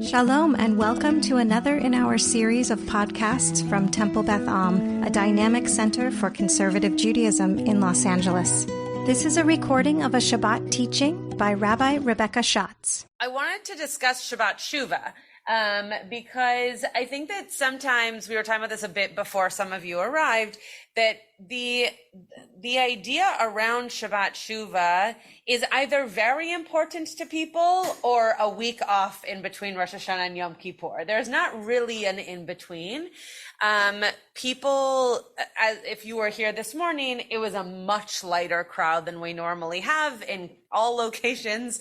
Shalom and welcome to another in our series of podcasts from Temple Beth Am, a dynamic center for conservative Judaism in Los Angeles. This is a recording of a Shabbat teaching by Rabbi Rebecca Schatz. I wanted to discuss Shabbat Shuva because I think that sometimes, we were talking about this a bit before some of you arrived, that the idea around Shabbat Shuva is either very important to people or a week off in between Rosh Hashanah and Yom Kippur. There's not really an in-between. People, if you were here this morning, it was a much lighter crowd than we normally have in all locations.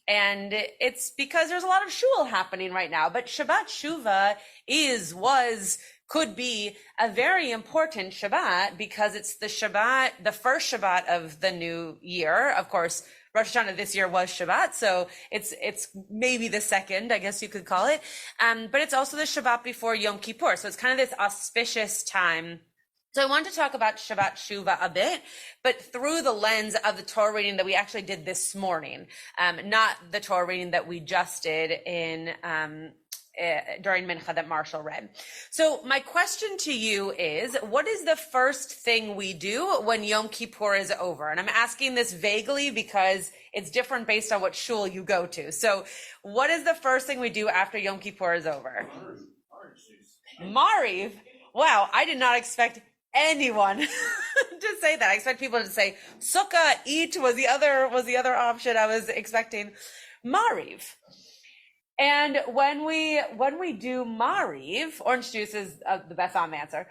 And it's because there's a lot of shul happening right now. But Shabbat Shuva could be a very important Shabbat because it's the first Shabbat of the new year. Of course, Rosh Hashanah this year was Shabbat, so it's maybe the second, I guess you could call it. But it's also the Shabbat before Yom Kippur. So it's kind of this auspicious time. So I want to talk about Shabbat Shuva a bit, but through the lens of the Torah reading that we actually did this morning, not the Torah reading that we just did during Mincha that Marshall read. So my question to you is, what is the first thing we do when Yom Kippur is over? And I'm asking this vaguely because it's different based on what shul you go to. So what is the first thing we do after Yom Kippur is over? Mariv. Wow, I did not expect anyone to say that. I expect people to say sukkah, eat was the other option I was expecting. Mariv. And when we do Mariv, orange juice is the Beth Am answer.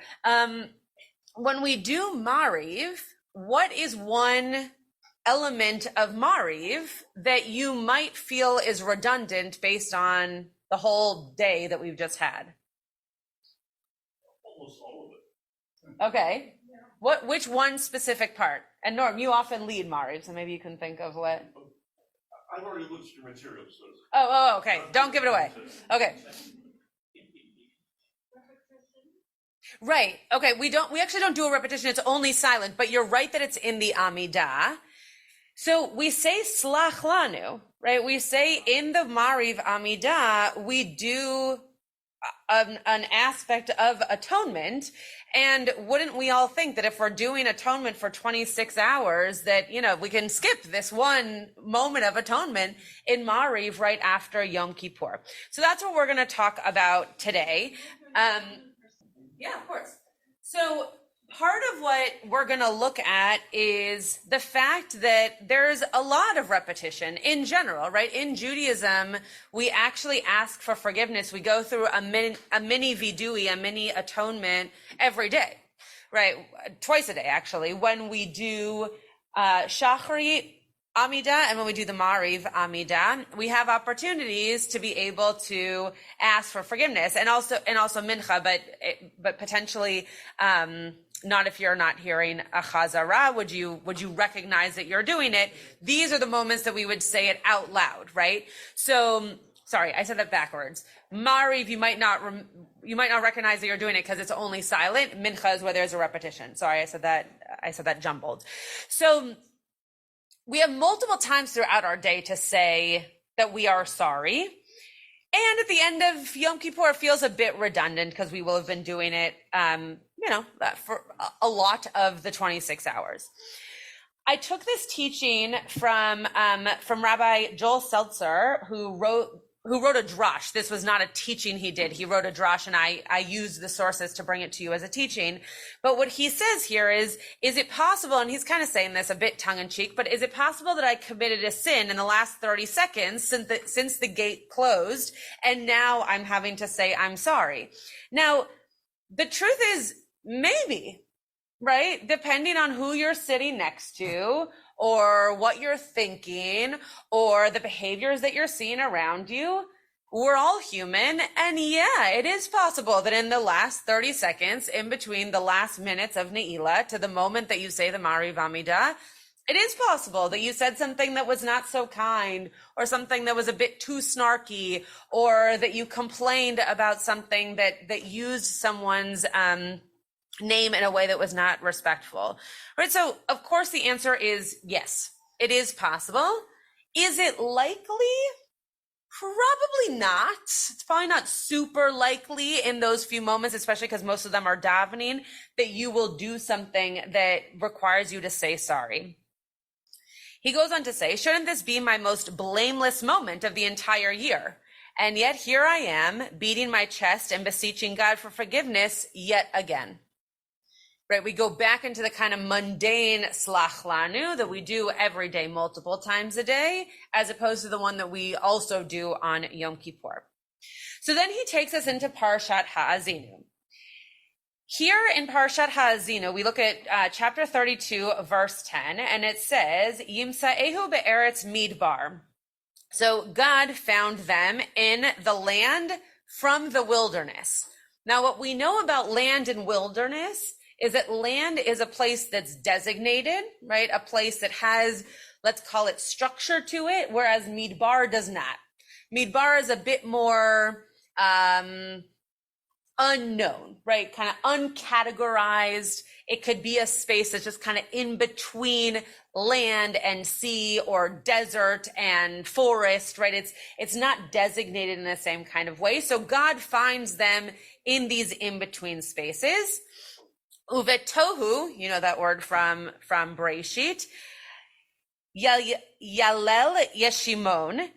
When we do Mariv, what is one element of Mariv that you might feel is redundant based on the whole day that we've just had? Almost all of it. Okay. Which one specific part? And Norm, you often lead Mariv, so maybe you can think of what. I've already looked at your materials. So Oh, okay. Don't give it away. Okay. Right. Okay. We actually don't do a repetition. It's only silent, but you're right that it's in the Amidah. So we say Slach Lanu, right? We say in the Mariv Amidah, we do an aspect of atonement. And wouldn't we all think that if we're doing atonement for 26 hours that, we can skip this one moment of atonement in Mariv right after Yom Kippur? So that's what we're going to talk about today. Yeah, of course. So part of what we're going to look at is the fact that there's a lot of repetition in general, right? In Judaism, we actually ask for forgiveness. We go through a mini vidui, a mini atonement every day, right? Twice a day, actually, when we do Shachri Amidah and when we do the Mariv Amidah, we have opportunities to be able to ask for forgiveness and also Mincha, but potentially, not if you're not hearing a chazara. Would you recognize that you're doing it? These are the moments that we would say it out loud, right? So, sorry, I said that backwards. Mariv, you might not recognize that you're doing it because it's only silent. Mincha is where there's a repetition. Sorry, I said that jumbled. So we have multiple times throughout our day to say that we are sorry. And at the end of Yom Kippur, it feels a bit redundant because we will have been doing it, for a lot of the 26 hours. I took this teaching from Rabbi Joel Seltzer, who wrote a drash. This was not a teaching he did. He wrote a drash, and I used the sources to bring it to you as a teaching. But what he says here is it possible, and he's kind of saying this a bit tongue-in-cheek, but is it possible that I committed a sin in the last 30 seconds since the gate closed, and now I'm having to say I'm sorry? Now, the truth is, maybe, right? Depending on who you're sitting next to, or what you're thinking, or the behaviors that you're seeing around you. We're all human. And yeah, it is possible that in the last 30 seconds, in between the last minutes of Ne'ilah to the moment that you say the Mariv Amidah, it is possible that you said something that was not so kind, or something that was a bit too snarky, or that you complained about something that used someone's name in a way that was not respectful, right? So of course the answer is yes, it is possible. Is it likely? Probably probably not. It's probably not super likely in those few moments, especially because most of them are davening, that you will do something that requires you to say sorry. He goes on to say, shouldn't this be my most blameless moment of the entire year? And yet here I am, beating my chest and beseeching God for forgiveness yet again. Right, we go back into the kind of mundane slach lanu that we do every day, multiple times a day, as opposed to the one that we also do on Yom Kippur. So then he takes us into Parshat Ha'azinu. Here in Parshat Ha'azinu, we look at chapter 32, verse 10, and it says, Yimsa'ehu be'eretz midbar. So God found them in the land from the wilderness. Now, what we know about land and wilderness is that land is a place that's designated, right? A place that has, let's call it, structure to it, whereas Midbar does not. Midbar is a bit more unknown, right? Kind of uncategorized. It could be a space that's just kind of in between land and sea, or desert and forest, right? It's not designated in the same kind of way. So God finds them in these in-between spaces. Uvetohu, you know that word from Bereshit. Yalel Yeshimon,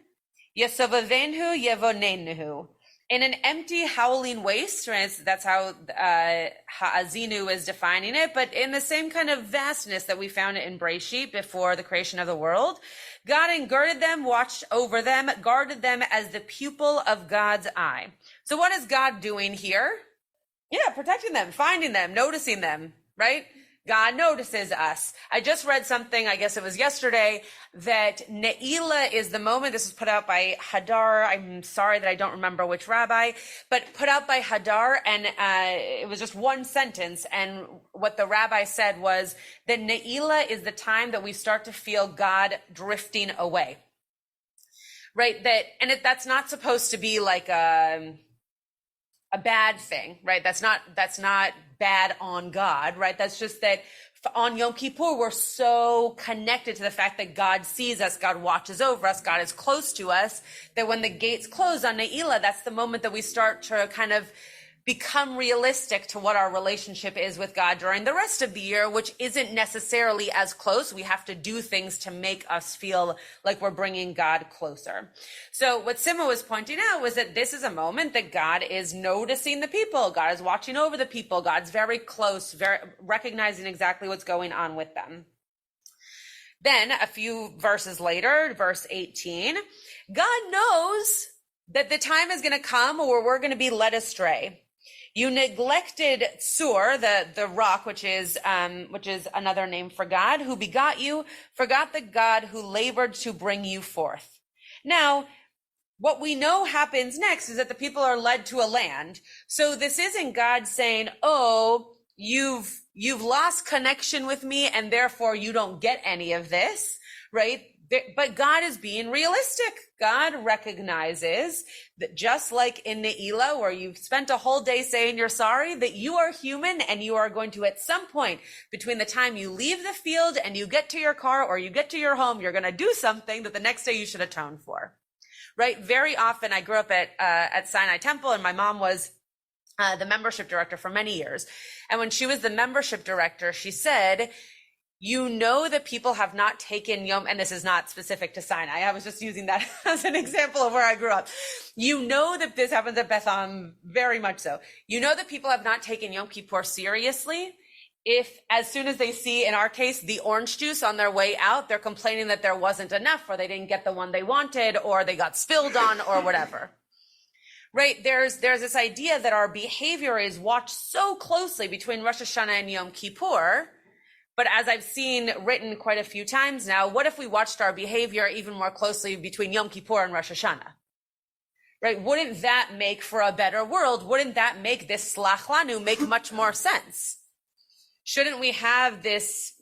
Yesovavenhu Yevonenuhu. In an empty, howling waste, right? That's how Ha'azinu is defining it, but in the same kind of vastness that we found it in Bereshit before the creation of the world, God girded them, watched over them, guarded them as the pupil of God's eye. So what is God doing here? Yeah, protecting them, finding them, noticing them, right? God notices us. I just read something, I guess it was yesterday, that Ne'ilah is the moment. This was put out by Hadar. I'm sorry that I don't remember which rabbi, but put out by Hadar, and it was just one sentence. And what the rabbi said was that Ne'ilah is the time that we start to feel God drifting away, right? That's not supposed to be like a bad thing, right? That's not bad on God, right? That's just that on Yom Kippur, we're so connected to the fact that God sees us, God watches over us, God is close to us, that when the gates close on Ne'ilah, that's the moment that we start to kind of become realistic to what our relationship is with God during the rest of the year, which isn't necessarily as close. We have to do things to make us feel like we're bringing God closer. So what Sima was pointing out was that this is a moment that God is noticing the people. God is watching over the people. God's very close, very recognizing exactly what's going on with them. Then a few verses later, verse 18, God knows that the time is going to come where we're going to be led astray. You neglected Sur, the rock, which is another name for God, who begot you, forgot the God who labored to bring you forth. Now, what we know happens next is that the people are led to a land. So this isn't God saying, oh, you've lost connection with me and therefore you don't get any of this, right? But God is being realistic. God recognizes that just like in Ne'ilah, where you've spent a whole day saying you're sorry, that you are human and you are going to, at some point between the time you leave the field and you get to your car or you get to your home, you're going to do something that the next day you should atone for, right? Very often, I grew up at Sinai Temple, and my mom was the membership director for many years. And when she was the membership director, she said, you know that people have not taken Yom, and this is not specific to Sinai. I was just using that as an example of where I grew up. You know that this happens at Beth very much so. You know that people have not taken Yom Kippur seriously if, as soon as they see, in our case, the orange juice on their way out, they're complaining that there wasn't enough, or they didn't get the one they wanted, or they got spilled on, or whatever. Right? There's this idea that our behavior is watched so closely between Rosh Hashanah and Yom Kippur. But as I've seen written quite a few times now, what if we watched our behavior even more closely between Yom Kippur and Rosh Hashanah? Right? Wouldn't that make for a better world? Wouldn't that make this Slach Lanu make much more sense? Shouldn't we have this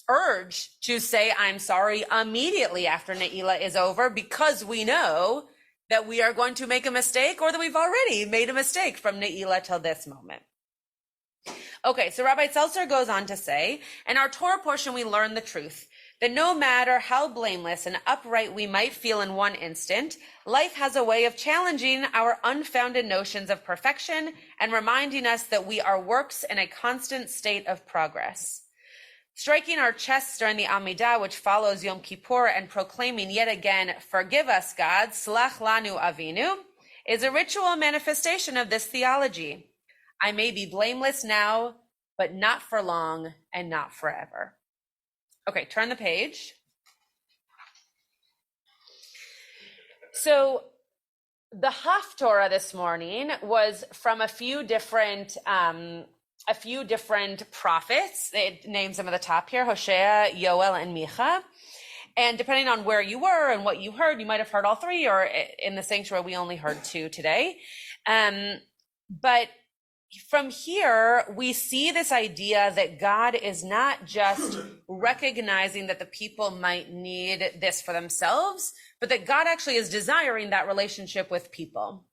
urge to say, I'm sorry, immediately after Ne'ilah is over, because we know that we are going to make a mistake, or that we've already made a mistake from Ne'ilah till this moment? Okay, so Rabbi Seltzer goes on to say, in our Torah portion, we learn the truth. that no matter how blameless and upright we might feel in one instant, life has a way of challenging our unfounded notions of perfection and reminding us that we are works in a constant state of progress. Striking our chests during the Amidah, which follows Yom Kippur, and proclaiming yet again, "Forgive us, God, Slach Lanu Avinu," is a ritual manifestation of this theology. I may be blameless now, but not for long and not forever. Okay, turn the page. So the Haftorah this morning was from a few different prophets. It names them at the top here: Hosea, Yoel, and Micha. And depending on where you were and what you heard, you might have heard all three, or in the sanctuary, we only heard two today. But from here, we see this idea that God is not just recognizing that the people might need this for themselves, but that God actually is desiring that relationship with people,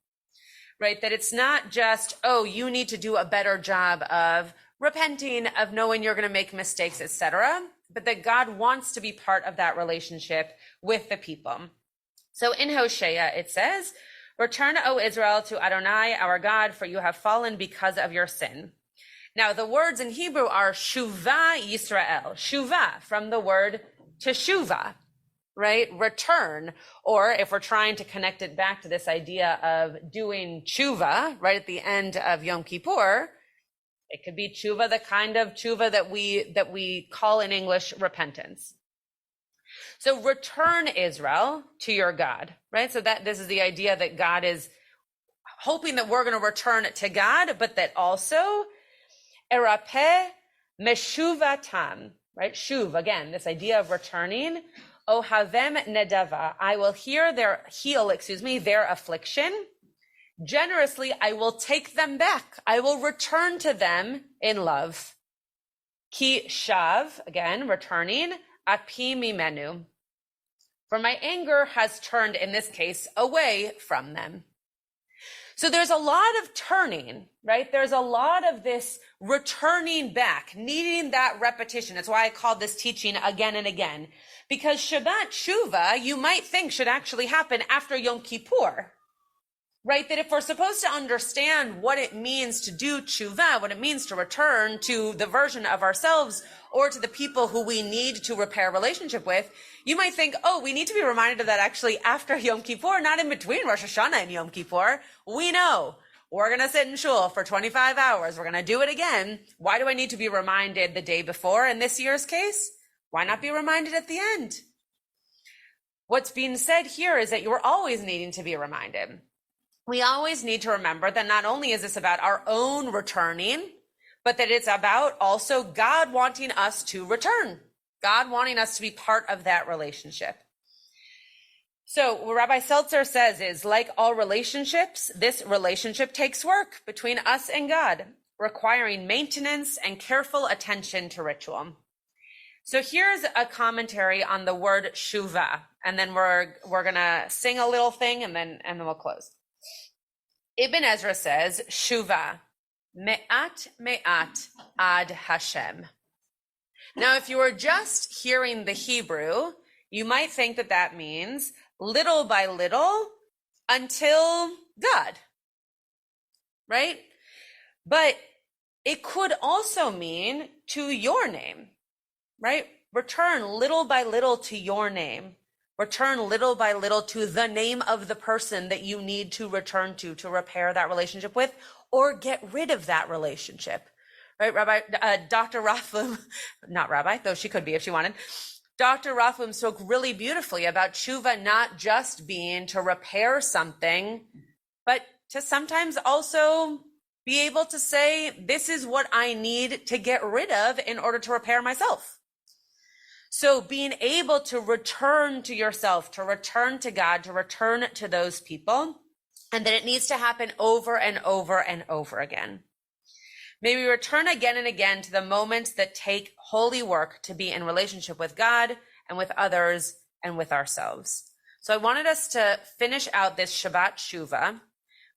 right? That it's not just, oh, you need to do a better job of repenting, of knowing you're going to make mistakes, etc., but that God wants to be part of that relationship with the people. So in Hosea, it says, "Return, O Israel, to Adonai, our God, for you have fallen because of your sin." Now, the words in Hebrew are Shuva Yisrael. Shuva, from the word teshuva, right? Return. Or if we're trying to connect it back to this idea of doing tshuva, right at the end of Yom Kippur, it could be tshuva, the kind of tshuva that we call in English repentance. So return, Israel, to your God, right? So that this is the idea that God is hoping that we're going to return to God, but that also erapeh meshuvatam, right? Shuv, again, this idea of returning. Ohavem nedava, I will heal their affliction. Generously, I will take them back. I will return to them in love. Ki shav, again, returning. Api mimenu, for my anger has turned, in this case, away from them. So there's a lot of turning, right? There's a lot of this returning back, needing that repetition. That's why I called this teaching again and again, because Shabbat Shuva, you might think, should actually happen after Yom Kippur, right? That if we're supposed to understand what it means to do tshuva, what it means to return to the version of ourselves or to the people who we need to repair a relationship with, you might think, oh, we need to be reminded of that actually after Yom Kippur, not in between Rosh Hashanah and Yom Kippur. We know we're going to sit in shul for 25 hours. We're going to do it again. Why do I need to be reminded the day before in this year's case? Why not be reminded at the end? What's being said here is that you're always needing to be reminded. We always need to remember that not only is this about our own returning, but that it's about also God wanting us to return, God wanting us to be part of that relationship. So what Rabbi Seltzer says is, like all relationships, this relationship takes work between us and God, requiring maintenance and careful attention to ritual. So here's a commentary on the word shuva, and then we're going to sing a little thing and then we'll close. Ibn Ezra says, Shuva, me'at ad Hashem. Now, if you were just hearing the Hebrew, you might think that that means little by little until God, right? But it could also mean to your name, right? Return little by little to your name. Return little by little to the name of the person that you need to return to repair that relationship with, or get rid of that relationship, right? Dr. Rothblum, not Rabbi, though she could be if she wanted. Dr. Rothblum spoke really beautifully about tshuva not just being to repair something, but to sometimes also be able to say, this is what I need to get rid of in order to repair myself. So being able to return to yourself, to return to God, to return to those people, and that it needs to happen over and over and over again. May we return again and again to the moments that take holy work to be in relationship with God and with others and with ourselves. So I wanted us to finish out this Shabbat Shuva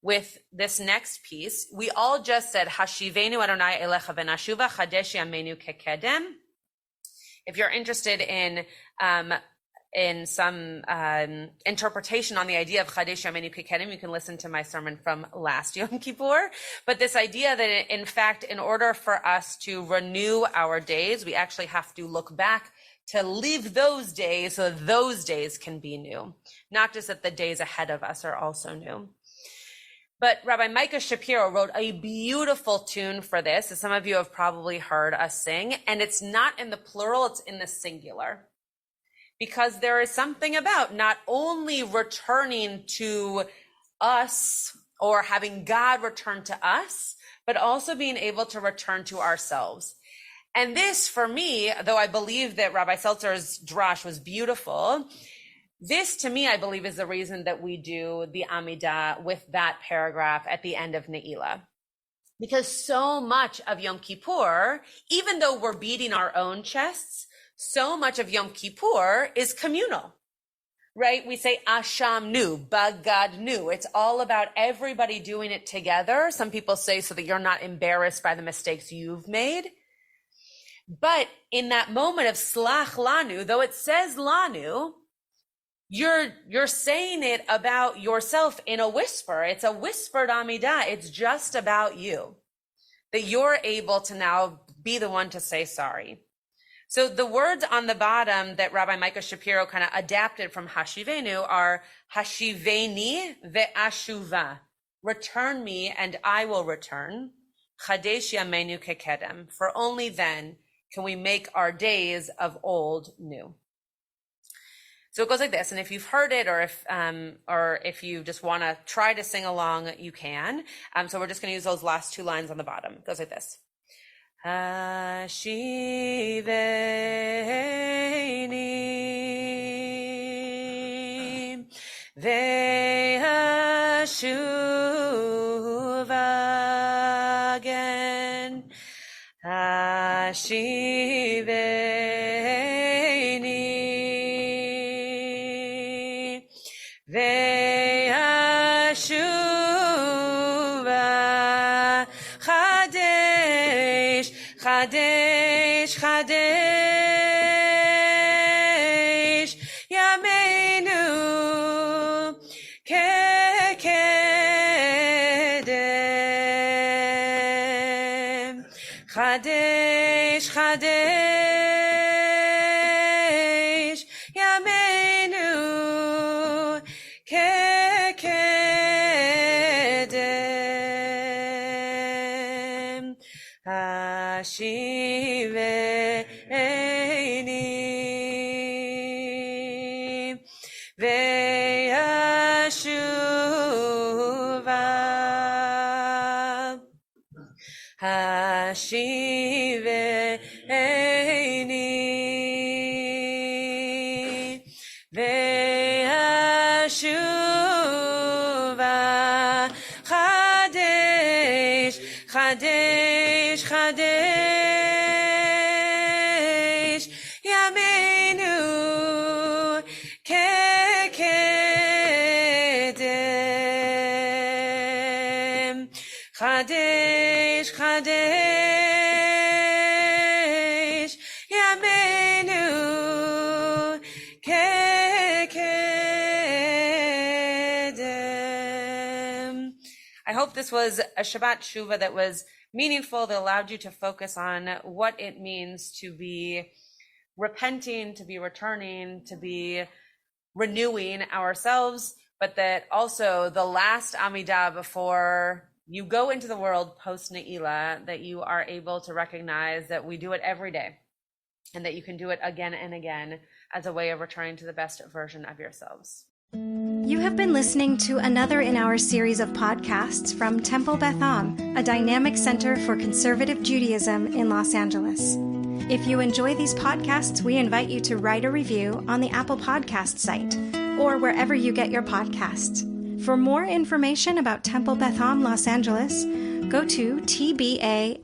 with this next piece. We all just said, Hashivenu Adonai Elecha V'Nashuva Chadesh Yameinu Kekedem. If you're interested in some interpretation on the idea of Chadesh Yameinu Kekedem, you can listen to my sermon from last Yom Kippur. But this idea that, in fact, in order for us to renew our days, we actually have to look back to live those days so that those days can be new, not just that the days ahead of us are also new. But Rabbi Micah Shapiro wrote a beautiful tune for this, as some of you have probably heard us sing, and it's not in the plural, it's in the singular. Because there is something about not only returning to us or having God return to us, but also being able to return to ourselves. And this, for me, though I believe that Rabbi Seltzer's drash was beautiful, this, to me, I believe, is the reason that we do the Amidah with that paragraph at the end of Ne'ilah. Because so much of Yom Kippur, even though we're beating our own chests, so much of Yom Kippur is communal, right? We say Asham nu, Bagad nu. It's all about everybody doing it together. Some people say so that you're not embarrassed by the mistakes you've made. But in that moment of Slach Lanu, though it says Lanu, you're saying it about yourself in a whisper. It's a whispered Amidah. It's just about you, that you're able to now be the one to say sorry. So the words on the bottom that Rabbi Micah Shapiro kind of adapted from Hashivenu are Hashiveni ve'ashuva. Return me and I will return. Chadesh yameinu kekedem. For only then can we make our days of old new. So it goes like this, and if you've heard it, or if you just want to try to sing along, you can. So we're just going to use those last two lines on the bottom. It goes like this: Hashiveni ve'ashuva again. Hashiveni ve'ashuva chadesh, chadesh, chadesh yameinu kekedem, chadesh, chadesh yameinu kekedem, hashiveni ve'ashuva, hashiveni ve'ashuva chadesh, chadesh, chadesh yameinu kekedem, chadesh, chadesh yameinu kekedem. I hope this was a Shabbat Shuva that was meaningful, that allowed you to focus on what it means to be repenting, to be returning, to be renewing ourselves, but that also the last Amidah before you go into the world post Ne'ilah, that you are able to recognize that we do it every day and that you can do it again and again as a way of returning to the best version of yourselves. You have been listening to another in our series of podcasts from Temple Beth Am, a dynamic center for conservative Judaism in Los Angeles. If you enjoy these podcasts, we invite you to write a review on the Apple Podcast site or wherever you get your podcasts. For more information about Temple Beth Am Los Angeles, go to tbala.org.